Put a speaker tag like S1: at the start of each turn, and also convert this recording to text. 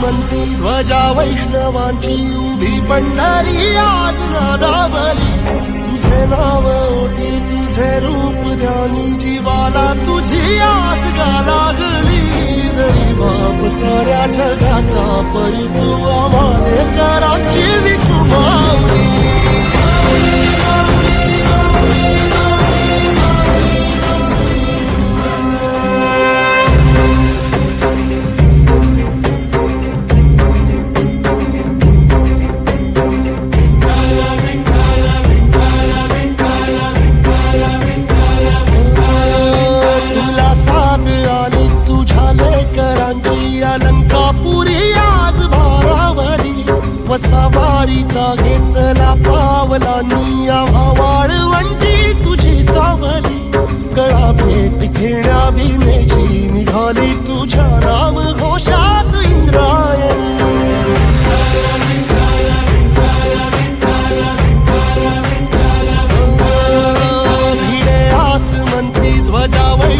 S1: श्रीमंती ध्वजा वैष्णवांची उभी पंढरी आज नादावली तुझे नाव ओटी तुझे रूप ध्यानी जीवाला तुझी आस गा लागली जरी बाप साऱ्या जगाचा परी तू आम्हाले कराची विठू माऊली अलंकापुरी आज भारावरी वसावारीचा घेतला पावलांनी आव्हा वाळवंटी तुझी सावली गळा भेट घेण्या भीमेची